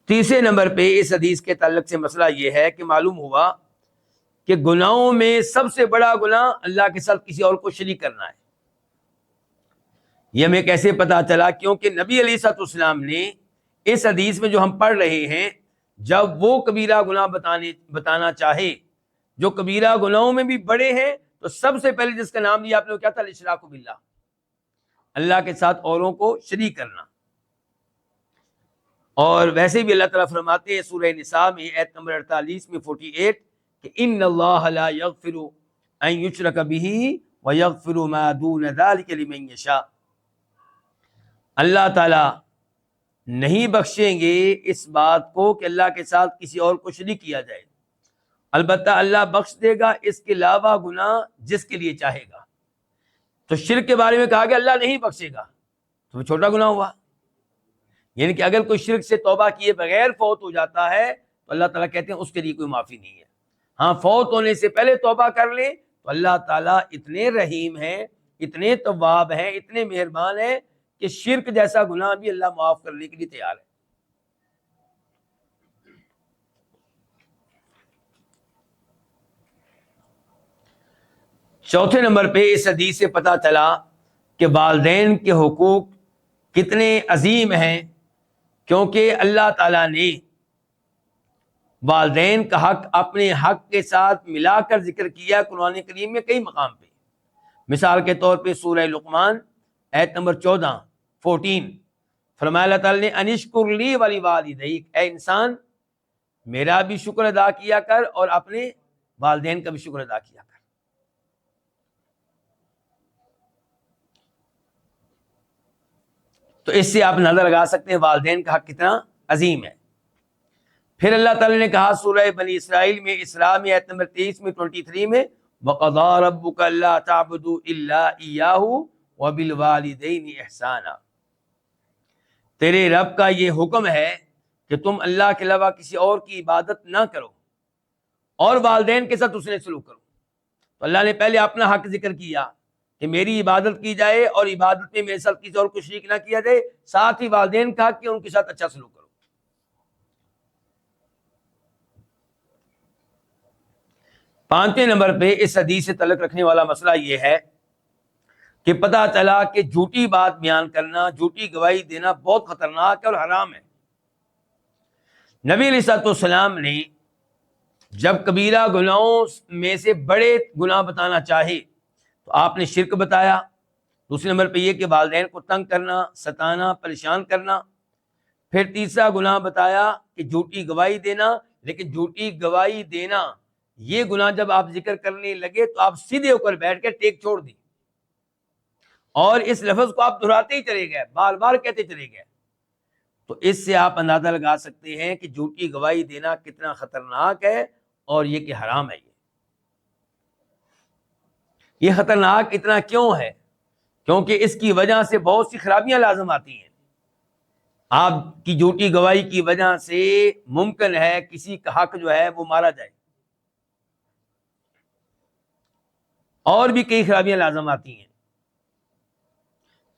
تیسرے نمبر پہ اس حدیث کے تعلق سے مسئلہ یہ ہے کہ معلوم ہوا کہ گناہوں میں سب سے بڑا گناہ اللہ کے ساتھ کسی اور کو شریک کرنا ہے۔ یہ ہمیں کیسے پتا چلا؟ کیونکہ نبی علیہ الصلوۃ والسلام نے اس حدیث میں جو ہم پڑھ رہے ہیں، جب وہ کبیرہ گناہ بتانا چاہے جو کبیرہ گناہوں میں بھی بڑے ہیں، تو سب سے پہلے جس کا نام لیا آپ نے وہ کیا تھا؟ الاشراک باللہ، اللہ کے ساتھ اوروں کو شریک کرنا۔ اور ویسے بھی اللہ تعالیٰ فرماتے ہیں سورہ نساء میں آیت نمبر 48 میں 48 کہ ان اللہ لا یغفر ان یشرک بہ ویغفر ما دون ذلک لمن یشاء، اللہ تعالیٰ نہیں بخشیں گے اس بات کو کہ اللہ کے ساتھ کسی اور کو شریک کیا جائے، البتہ اللہ بخش دے گا اس کے علاوہ گناہ جس کے لیے چاہے گا۔ تو شرک کے بارے میں کہا کہ اللہ نہیں بخشے گا، تو وہ چھوٹا گناہ ہوا، یعنی کہ اگر کوئی شرک سے توبہ کیے بغیر فوت ہو جاتا ہے تو اللہ تعالیٰ کہتے ہیں اس کے لیے کوئی معافی نہیں ہے۔ ہاں فوت ہونے سے پہلے توبہ کر لے تو اللہ تعالیٰ اتنے رحیم ہیں، اتنے تواب ہیں، اتنے مہربان ہیں کہ شرک جیسا گناہ بھی اللہ معاف کرنے کے لیے تیار ہے۔ چوتھے نمبر پہ اس حدیث سے پتہ چلا کہ والدین کے حقوق کتنے عظیم ہیں، کیونکہ اللہ تعالیٰ نے والدین کا حق اپنے حق کے ساتھ ملا کر ذکر کیا قرآن کریم میں کئی مقام پہ۔ مثال کے طور پہ سورہ لقمان آیت نمبر 14 فرمایا اللہ تعالیٰ نے انشکر لی ولی والدیک، اے انسان میرا بھی شکر ادا کیا کر اور اپنے والدین کا بھی شکر ادا کیا کر۔ تو اس سے آپ اندازہ لگا سکتے ہیں والدین کا حق کتنا عظیم ہے۔ پھر اللہ تعالیٰ نے کہا سورہ بنی اسرائیل میں، اسراء میں آیت نمبر 23 میں 23 میں، وَقَضَىٰ رَبُّكَ أَلَّا تَعْبُدُوا إِلَّا إِيَّاهُ وَبِالْوَالِدَيْنِ إِحْسَانًا، تیرے رب کا یہ حکم ہے کہ تم اللہ کے علاوہ کسی اور کی عبادت نہ کرو اور والدین کے ساتھ حسن سلوک کرو۔ تو اللہ نے پہلے اپنا حق ذکر کیا کہ میری عبادت کی جائے اور عبادت میں میرے ساتھ کسی اور کو شریک نہ کیا جائے، ساتھ ہی والدین کا حق کہ ان کے ساتھ اچھا سلوک کرو۔ 5ویں نمبر پہ اس حدیث سے تعلق رکھنے والا مسئلہ یہ ہے کہ پتہ چلا کہ جھوٹی بات بیان کرنا، جھوٹی گواہی دینا بہت خطرناک ہے اور حرام ہے۔ نبی علیہ الصلوۃ والسلام نے جب کبیرہ گناہوں میں سے بڑے گناہ بتانا چاہے تو آپ نے شرک بتایا، دوسرے نمبر پہ یہ کہ والدین کو تنگ کرنا، ستانا، پریشان کرنا، پھر تیسرا گناہ بتایا کہ جھوٹی گواہی دینا۔ لیکن جھوٹی گواہی دینا یہ گناہ جب آپ ذکر کرنے لگے تو آپ سیدھے ہو کر بیٹھ کے ٹیک چھوڑ دی اور اس لفظ کو آپ دہراتے ہی چلے گئے، بار بار کہتے چلے گئے۔ تو اس سے آپ اندازہ لگا سکتے ہیں کہ جھوٹی گواہی دینا کتنا خطرناک ہے اور یہ کہ حرام ہے۔ یہ خطرناک اتنا کیوں ہے؟ کیونکہ اس کی وجہ سے بہت سی خرابیاں لازم آتی ہیں۔ آپ کی جھوٹی گواہی کی وجہ سے ممکن ہے کسی کا حق جو ہے وہ مارا جائے، اور بھی کئی خرابیاں لازم آتی ہیں۔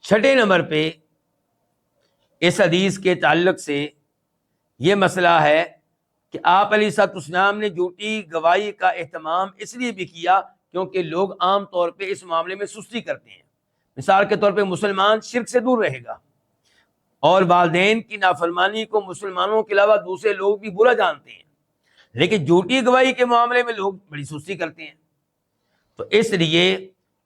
6 نمبر پہ اس حدیث کے تعلق سے یہ مسئلہ ہے کہ آپ علیہ الصلوۃ والسلام نے جھوٹی گواہی کا اہتمام اس لیے بھی کیا کیونکہ لوگ عام طور پہ اس معاملے میں سستی کرتے ہیں۔ مثال کے طور پہ مسلمان شرک سے دور رہے گا اور والدین کی نافرمانی کو مسلمانوں کے علاوہ دوسرے لوگ بھی برا جانتے ہیں، لیکن جھوٹی گواہی کے معاملے میں لوگ بڑی سستی کرتے ہیں۔ تو اس لیے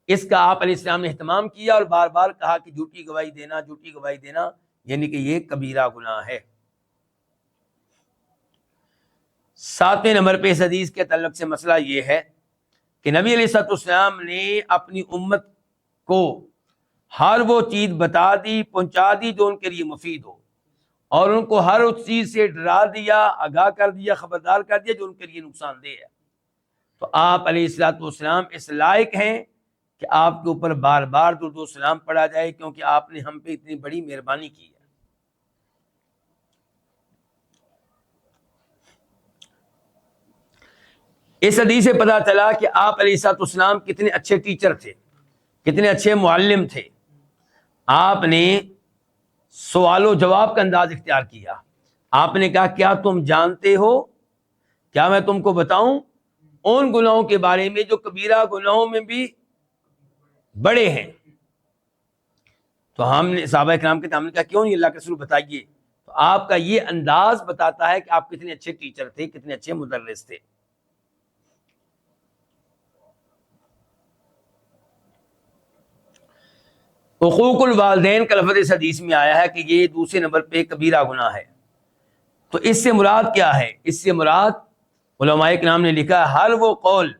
اس کا آپ علیہ السلام نے اہتمام کیا اور بار بار کہا کہ جھوٹی گواہی دینا، جھوٹی گواہی دینا یعنی کہ یہ کبیرہ گناہ ہے۔ 7ویں نمبر پہ اس حدیث کے تعلق سے مسئلہ یہ ہے کہ نبی علیہ الصلوۃ والسلام نے اپنی امت کو ہر وہ چیز بتا دی، پہنچا دی جو ان کے لیے مفید ہو، اور ان کو ہر اس چیز سے ڈرا دیا، آگاہ کر دیا، خبردار کر دیا جو ان کے لیے نقصان دہ ہے۔ تو آپ علیہ الصلوۃ والسلام اس لائق ہیں کہ آپ کے اوپر بار بار درود و سلام پڑھا جائے، کیونکہ آپ نے ہم پہ اتنی بڑی مہربانی کی ہے۔ اس حدیث سے پتہ چلا کہ آپ علیہ الصلوۃ والسلام کتنے اچھے ٹیچر تھے، کتنے اچھے معلم تھے۔ آپ نے سوال و جواب کا انداز اختیار کیا۔ آپ نے کہا کیا تم جانتے ہو، کیا میں تم کو بتاؤں ان گناہوں کے بارے میں جو کبیرہ گناہوں میں بھی بڑے ہیں؟ تو ہم نے صحابہ کرام کے سامنے کہا کیوں نہیں، اللہ کے رسول بتائیے۔ تو آپ کا یہ انداز بتاتا ہے کہ آپ کتنے اچھے ٹیچر تھے، کتنے اچھے مدرس تھے۔ حقوق الوالدین کا لفظ اس حدیث میں آیا ہے کہ یہ دوسرے نمبر پہ کبیرہ گناہ ہے۔ تو اس سے مراد کیا ہے؟ اس سے مراد علماء کرام نے لکھا ہر وہ قول،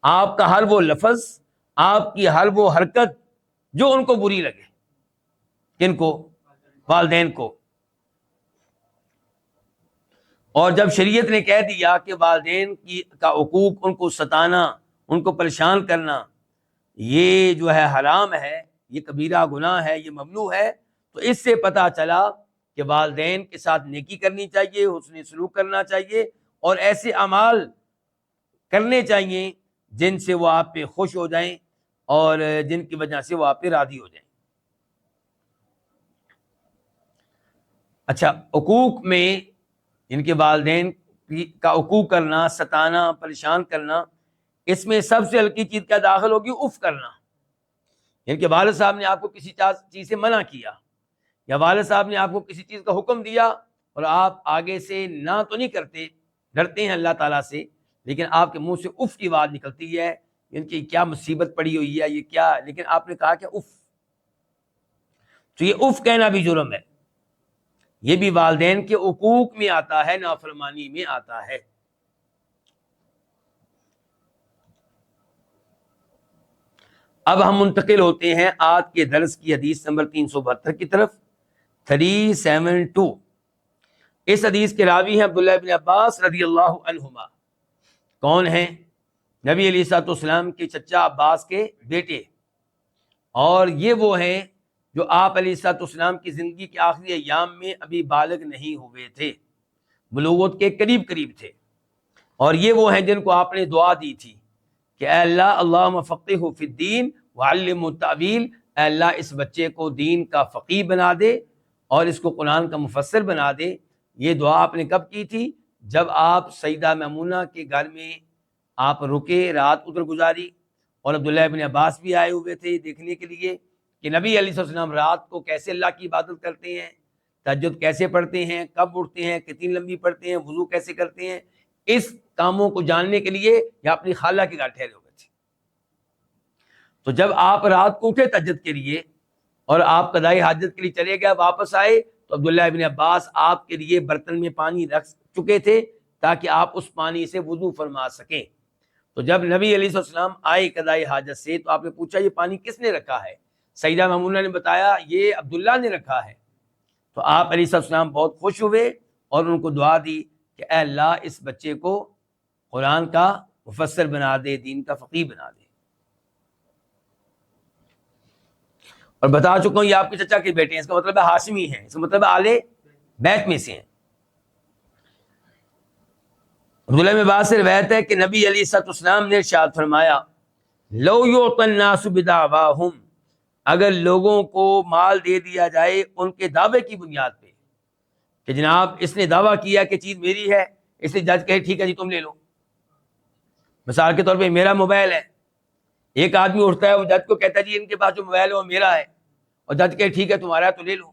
آپ کا ہر وہ لفظ، آپ کی ہر وہ حرکت جو ان کو بری لگے۔ کن کو؟ والدین کو۔ اور جب شریعت نے کہہ دیا کہ والدین کا حقوق، ان کو ستانا، ان کو پریشان کرنا یہ جو ہے حرام ہے، یہ کبیرہ گناہ ہے، یہ ممنوع ہے، تو اس سے پتہ چلا کہ والدین کے ساتھ نیکی کرنی چاہیے، حسن سلوک کرنا چاہیے، اور ایسے اعمال کرنے چاہیے جن سے وہ آپ پہ خوش ہو جائیں اور جن کی وجہ سے وہ آپ پہ راضی ہو جائیں۔ اچھا، حقوق میں ان کے والدین کا حقوق کرنا، ستانا، پریشان کرنا، اس میں سب سے ہلکی چیز کیا داخل ہوگی؟ اف کرنا۔ یعنی کہ والد صاحب نے آپ کو کسی چیز سے منع کیا، یا والد صاحب نے آپ کو کسی چیز کا حکم دیا اور آپ آگے سے نہ تو نہیں کرتے، ڈرتے ہیں اللہ تعالیٰ سے، لیکن آپ کے منہ سے اف کی آواز نکلتی ہے، ان کی کیا مصیبت پڑی ہوئی ہے، یہ کیا، لیکن آپ نے کہا کہ اف، تو یہ اف کہنا بھی جرم ہے، یہ بھی والدین کے حقوق میں آتا ہے، نافرمانی میں آتا ہے۔ اب ہم منتقل ہوتے ہیں آج کے درس کی حدیث نمبر 372 کی طرف، 372۔ اس حدیث کے راوی ہیں عبداللہ بن عباس رضی اللہ عنہما۔ کون ہیں؟ نبی علیہ الصلوۃ والسلام کے چچا عباس کے بیٹے، اور یہ وہ ہیں جو آپ علیہ الصلوۃ والسلام کی زندگی کے آخری ایام میں ابھی بالغ نہیں ہوئے تھے، بلوغت کے قریب تھے، اور یہ وہ ہیں جن کو آپ نے دعا دی تھی کہ اے اللہ اللہم فقہہ فی الدین وعلمہ التأویل، اے اللہ اس بچے کو دین کا فقیہ بنا دے اور اس کو قرآن کا مفسر بنا دے۔ یہ دعا آپ نے کب کی تھی؟ جب آپ سیدہ میمونہ کے گھر میں آپ رکے، رات ادھر گزاری، اور عبداللہ بن عباس بھی آئے ہوئے تھے دیکھنے کے لیے کہ نبی علیہ السلام رات کو کیسے اللہ کی عبادت کرتے ہیں، تہجد کیسے پڑھتے ہیں، کب اٹھتے ہیں، کتنی لمبی پڑھتے ہیں، وضو کیسے کرتے ہیں۔ اس کاموں کو جاننے کے لیے یہ اپنی خالہ کے گھر ٹھہرے ہوئے تھے۔ تو جب آپ رات کو اٹھے تہجد کے لیے اور آپ قضاء حاجت کے لیے چلے گئے، واپس آئے تو عبداللہ ابن عباس آپ کے لیے برتن میں پانی رکھ چکے تھے تاکہ آپ اس پانی سے وضو فرما سکیں۔ تو جب نبی علیہ السلام آئے قضاء حاجت سے تو آپ نے پوچھا یہ پانی کس نے رکھا ہے؟ سیدہ میمونہ نے بتایا یہ عبداللہ نے رکھا ہے۔ تو آپ علیہ السلام بہت خوش ہوئے اور ان کو دعا دی کہ اے اللہ اس بچے کو قرآن کا مفسر بنا دے، دین کا فقیہ بنا دے۔ اور بتا چکا ہوں یہ آپ کے چچا کے بیٹے ہیں، اس کا مطلب ہے ہاشمی ہیں، اس کا مطلب ہے آل بیت میں سے ہیں۔ عبداللہ بن عباس سے روایت ہے کہ نبی علیہ السلام نے ارشاد فرمایا لو یعطی الناس بدعواہم، اگر لوگوں کو مال دے دیا جائے ان کے دعوے کی بنیاد پہ کہ جناب اس نے دعویٰ کیا کہ چیز میری ہے، اس لیے جج کہے ٹھیک ہے جی تم لے لو۔ مثال کے طور پہ میرا موبائل ہے، ایک آدمی اٹھتا ہے وہ جج کو کہتا ہے جی ان کے پاس جو موبائل ہے وہ میرا ہے، اور جج کہے ٹھیک ہے تمہارا ہے تو لے لو۔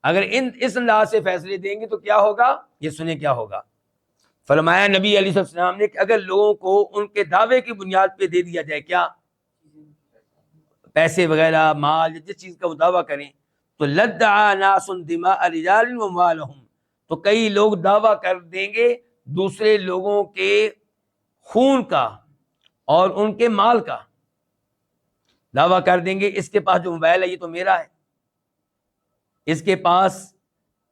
اگر اس انداز سے فیصلے دیں گے تو کیا ہوگا؟ یہ سنیں کیا ہوگا۔ فرمایا نبی علیہ السلام نے کہ اگر لوگوں کو ان کے دعوے کی بنیاد پہ دے دیا جائے، کیا پیسے وغیرہ، مال، جس چیز کا وہ دعویٰ کریں، تو لدعا ناس دماء رجال واموالہم، تو کئی لوگ دعویٰ کر دیں گے دوسرے لوگوں کے خون کا اور ان کے مال کا، دعویٰ کر دیں گے اس کے پاس جو موبائل ہے یہ تو میرا ہے، اس کے پاس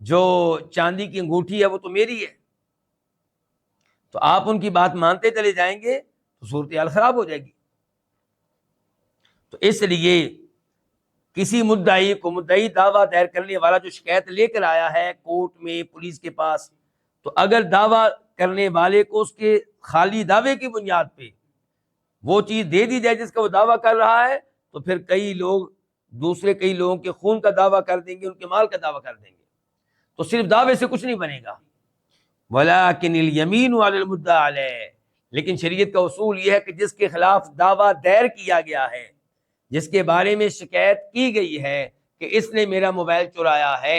جو چاندی کی انگوٹھی ہے وہ تو میری ہے۔ تو آپ ان کی بات مانتے چلے جائیں گے تو صورتحال خراب ہو جائے گی۔ تو اس لیے کسی مدعی کو، مدعی دعویٰ دائر کرنے والا جو شکایت لے کر آیا ہے کورٹ میں، پولیس کے پاس، تو اگر دعویٰ کرنے والے کو اس کے خالی دعوے کی بنیاد پہ وہ چیز دے دی جائے جس کا وہ دعویٰ کر رہا ہے، تو پھر کئی لوگ دوسرے کئی لوگوں کے خون کا دعویٰ کر دیں گے، ان کے مال کا دعویٰ کر دیں گے، تو صرف دعوے سے کچھ نہیں بنے گا۔ وَلَٰكِنِ الْيَمِينُ عَلَى الْمُدَّعِ عَلَيْهِ، لیکن شریعت کا اصول یہ ہے کہ جس کے خلاف دعویٰ دائر کیا گیا ہے، جس کے بارے میں شکایت کی گئی ہے کہ اس نے میرا موبائل چرایا ہے،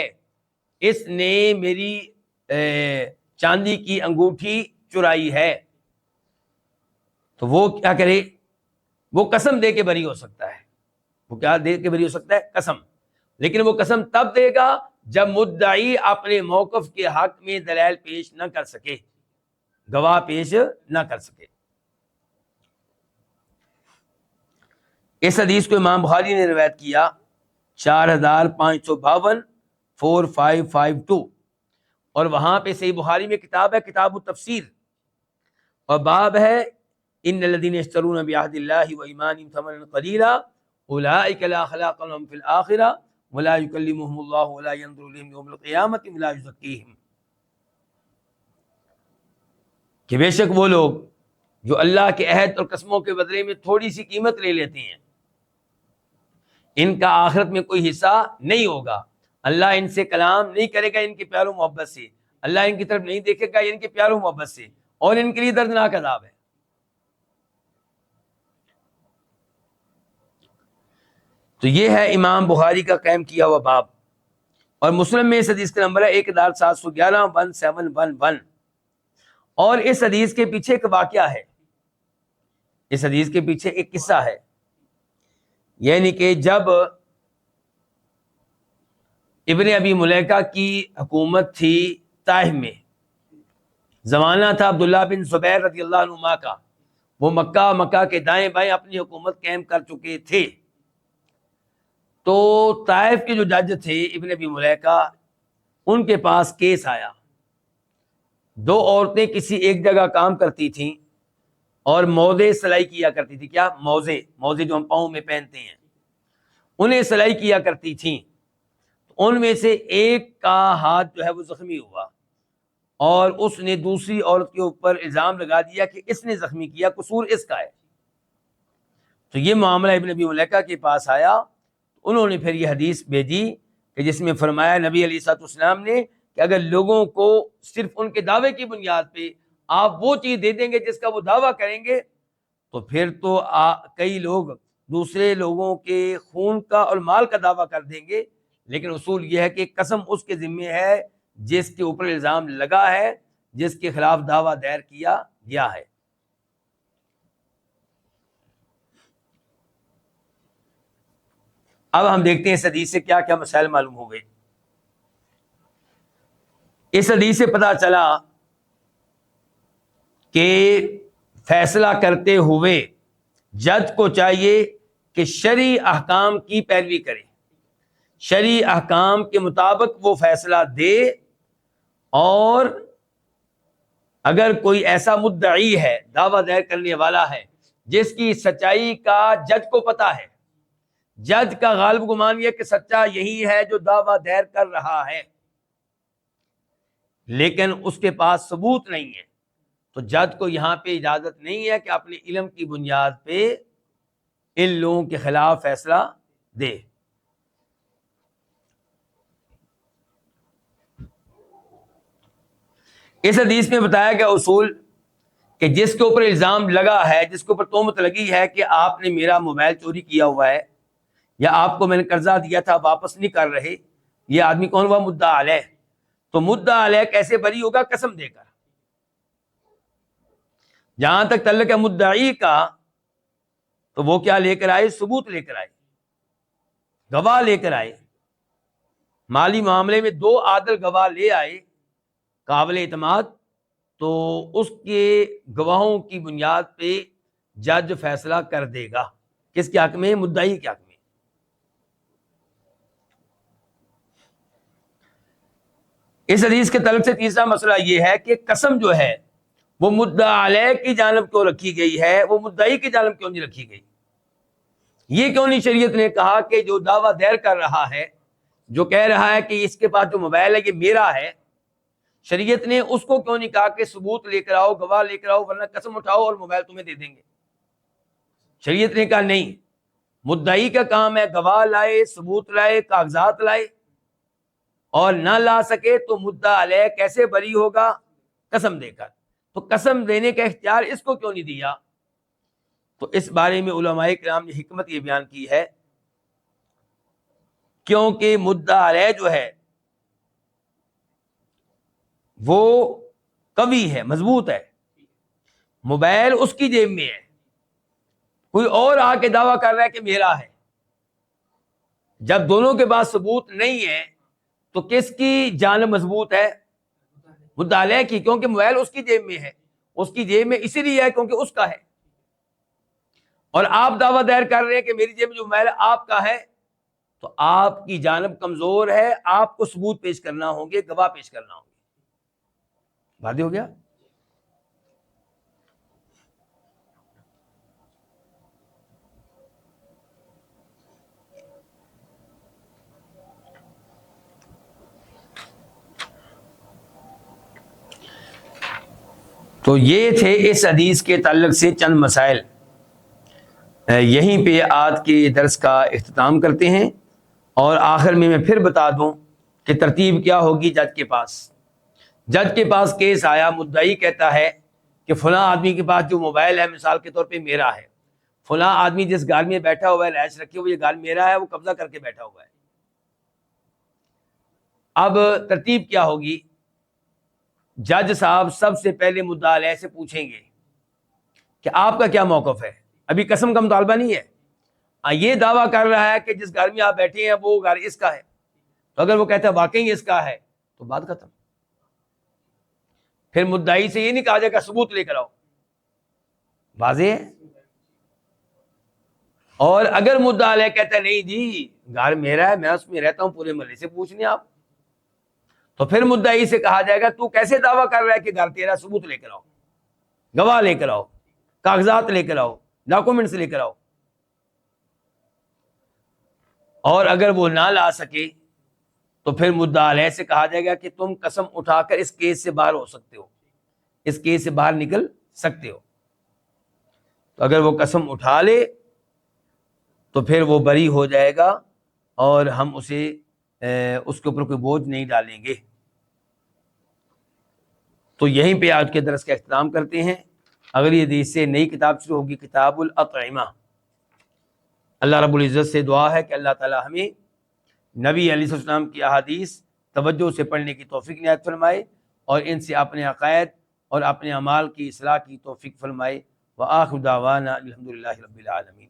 اس نے میری چاندی کی انگوٹھی چرائی ہے، تو وہ کیا کرے؟ وہ قسم دے کے بری ہو سکتا ہے۔ وہ کیا دے کے بری ہو سکتا ہے؟ قسم۔ لیکن وہ قسم تب دے گا جب مدعی اپنے موقف کے حق میں دلائل پیش نہ کر سکے، گواہ پیش نہ کر سکے۔ اس حدیث کو امام بخاری نے روایت کیا 4552 4552، اور وہاں پہ صحیح بخاری میں کتاب ہے کتاب التفسیر، اور باب ہے ان الذين يشترون بعهد الله وايمانهم ثمنا قليلا اولئك لا خلاق لهم في الاخره ولا يكلمهم الله ولا ينظر اليهم يوم القيامه ولا يزكيهم، کہ بے شک وہ لوگ جو اللہ کے عہد اور قسموں کے بدلے میں تھوڑی سی قیمت لے لیتے ہیں، ان کا آخرت میں کوئی حصہ نہیں ہوگا، اللہ ان سے کلام نہیں کرے گا ان کے پیار و محبت سے، اللہ ان کی طرف نہیں دیکھے گا ان کے پیار و محبت سے، اور ان کے لیے دردناک عذاب ہے۔ تو یہ ہے امام بخاری کا قائم کیا ہوا باب، اور مسلم میں اس حدیث کا نمبر ہے 1711 1711، اور اس حدیث کے پیچھے ایک واقعہ ہے اس حدیث کے پیچھے ایک قصہ ہے، یعنی کہ جب ابن ابی ملیکہ کی حکومت تھی طائف میں، زمانہ تھا عبداللہ بن زبیر رضی اللہ عنہما کا، وہ مکہ کے دائیں بائیں اپنی حکومت قائم کر چکے تھے، تو طائف کے جو جج تھے ابن ابی ملیکہ، ان کے پاس کیس آیا، دو عورتیں کسی ایک جگہ کام کرتی تھیں اور موزے سلائی کیا کرتی تھی، کیا موزے جو ہم پاؤں میں پہنتے ہیں انہیں سلائی کیا کرتی تھیں، ان میں سے ایک کا ہاتھ جو ہے وہ زخمی ہوا اور اس نے دوسری عورت کے اوپر الزام لگا دیا کہ اس نے زخمی کیا، قصور اس کا ہے۔ تو یہ معاملہ ابن ابی ملیکہ کے پاس آیا، انہوں نے پھر یہ حدیث بھیجی کہ جس میں فرمایا نبی علیہ الصلوۃ والسلام نے کہ اگر لوگوں کو صرف ان کے دعوے کی بنیاد پہ آپ وہ چیز دے دیں گے جس کا وہ دعویٰ کریں گے، تو پھر تو کئی لوگ دوسرے لوگوں کے خون کا اور مال کا دعویٰ کر دیں گے، لیکن اصول یہ ہے کہ قسم اس کے ذمے ہے جس کے اوپر الزام لگا ہے، جس کے خلاف دعویٰ دائر کیا گیا ہے۔ اب ہم دیکھتے ہیں اس حدیث سے کیا کیا مسائل معلوم ہو گئے۔ اس حدیث سے پتہ چلا کہ فیصلہ کرتے ہوئے جج کو چاہیے کہ شرعی احکام کی پیروی کرے، شرعی احکام کے مطابق وہ فیصلہ دے، اور اگر کوئی ایسا مدعی ہے، دعویٰ دائر کرنے والا ہے، جس کی سچائی کا جج کو پتہ ہے، جج کا غالب گمان یہ کہ سچا یہی ہے جو دعویٰ دائر کر رہا ہے، لیکن اس کے پاس ثبوت نہیں ہے، تو جج کو یہاں پہ اجازت نہیں ہے کہ اپنے علم کی بنیاد پہ ان لوگوں کے خلاف فیصلہ دے۔ اس حدیث میں بتایا گیا اصول کہ جس کے اوپر الزام لگا ہے، جس کے اوپر تہمت لگی ہے کہ آپ نے میرا موبائل چوری کیا ہوا ہے، یا آپ کو میں نے قرضہ دیا تھا واپس نہیں کر رہے، یہ آدمی کون ہوا؟ مدعا علیہ۔ تو مدعا علیہ کیسے بری ہوگا؟ قسم دے کر۔ جہاں تک تعلق ہے مدعی کا، تو وہ کیا لے کر آئے؟ ثبوت لے کر آئے، گواہ لے کر آئے۔ مالی معاملے میں دو عادل گواہ لے آئے قابل اعتماد، تو اس کے گواہوں کی بنیاد پہ جج فیصلہ کر دے گا، کس کے حق میں؟ مدعی کے حق میں۔ اس حدیث کے تعلق سے تیسرا مسئلہ یہ ہے کہ قسم جو ہے وہ مدعا علیہ کی جانب کیوں رکھی گئی ہے، وہ مدعی کی جانب کیوں نہیں رکھی گئی؟ یہ کیوں نہیں شریعت نے کہا کہ جو دعویٰ دائر کر رہا ہے، جو کہہ رہا ہے کہ اس کے پاس جو موبائل ہے یہ میرا ہے، شریعت نے اس کو کیوں نہیں کہا کہ ثبوت لے کر آؤ، گواہ لے کر آؤ، ورنہ قسم اٹھاؤ اور موبائل تمہیں دے دیں گے؟ شریعت نے کہا نہیں، مدعی کا کام ہے گواہ لائے، ثبوت لائے، کاغذات لائے، اور نہ لا سکے تو مدعا علیہ کیسے بری ہوگا؟ قسم دے کر۔ تو قسم دینے کا اختیار اس کو کیوں نہیں دیا؟ تو اس بارے میں علماء کرام نے حکمت یہ بیان کی ہے، کیونکہ مدعا علیہ جو ہے وہ قوی ہے، مضبوط ہے، موبائل اس کی جیب میں ہے، کوئی اور آ کے دعویٰ کر رہا ہے کہ میرا ہے۔ جب دونوں کے پاس ثبوت نہیں ہے تو کس کی جانب مضبوط ہے؟ مدعا علیہ کی، کیونکہ موبائل اس کی جیب میں ہے، اس کی جیب میں اسی لیے ہے کیونکہ اس کا ہے، اور آپ دعویٰ دائر کر رہے ہیں کہ میری جیب میں جو موبائل آپ کا ہے، تو آپ کی جانب کمزور ہے، آپ کو ثبوت پیش کرنا ہوں گے، گواہ پیش کرنا ہوں گے۔ واضح ہو گیا؟ تو یہ تھے اس حدیث کے تعلق سے چند مسائل۔ یہیں پہ آج کے درس کا اختتام کرتے ہیں، اور آخر میں پھر بتا دوں کہ ترتیب کیا ہوگی۔ جج کے پاس کیس آیا، مدعی کہتا ہے کہ فلاں آدمی کے پاس جو موبائل ہے مثال کے طور پہ میرا ہے، فلاں آدمی جس گاڑی میں بیٹھا ہوا ہے، رہائش رکھے ہوئے، یہ گاڑی میرا ہے، وہ قبضہ کر کے بیٹھا ہوا ہے۔ اب ترتیب کیا ہوگی؟ جج صاحب سب سے پہلے مدعا علیہ سے پوچھیں گے کہ آپ کا کیا موقف ہے. ابھی قسم کا مطالبہ نہیں ہے. یہ دعویٰ کر رہا ہے کہ جس گھر میں آپ بیٹھے ہیں وہ گھر اس کا ہے، تو اگر وہ کہتا ہے واقعی اس کا ہے تو بات ختم. پھر مدعی سے یہ نہیں کہا جائے گا ثبوت لے کر آؤ. واضح ہے. اور اگر مدعا علیہ کہتا ہے نہیں جی گھر میرا ہے، میں اس میں رہتا ہوں، پورے محلے سے پوچھ لیں آپ، تو پھر مدعی سے کہا جائے گا تو کیسے دعویٰ کر رہا ہے کہ گھر تیرا، ثبوت لے کر آؤ، گواہ لے کر آؤ، کاغذات لے کر آؤ، ڈاکومنٹس لے کر آؤ. اور اگر وہ نہ لا سکے تو پھر مدعا علیہ سے کہا جائے گا کہ تم قسم اٹھا کر اس کیس سے باہر ہو سکتے ہو، اس کیس سے باہر نکل سکتے ہو. تو اگر وہ قسم اٹھا لے تو پھر وہ بری ہو جائے گا اور ہم اسے اس کے اوپر کوئی بوجھ نہیں ڈالیں گے. تو یہیں پہ آج کے درس کا اختتام کرتے ہیں. اگلی حدیث سے نئی کتاب شروع ہوگی، کتاب الاطعمہ. اللہ رب العزت سے دعا ہے کہ اللہ تعالی ہمیں نبی علیہ السلام کی احادیث توجہ سے پڑھنے کی توفیق عنایت فرمائے اور ان سے اپنے عقائد اور اپنے اعمال کی اصلاح کی توفیق فرمائے. وآخر دعوانا الحمدللہ رب العالمین.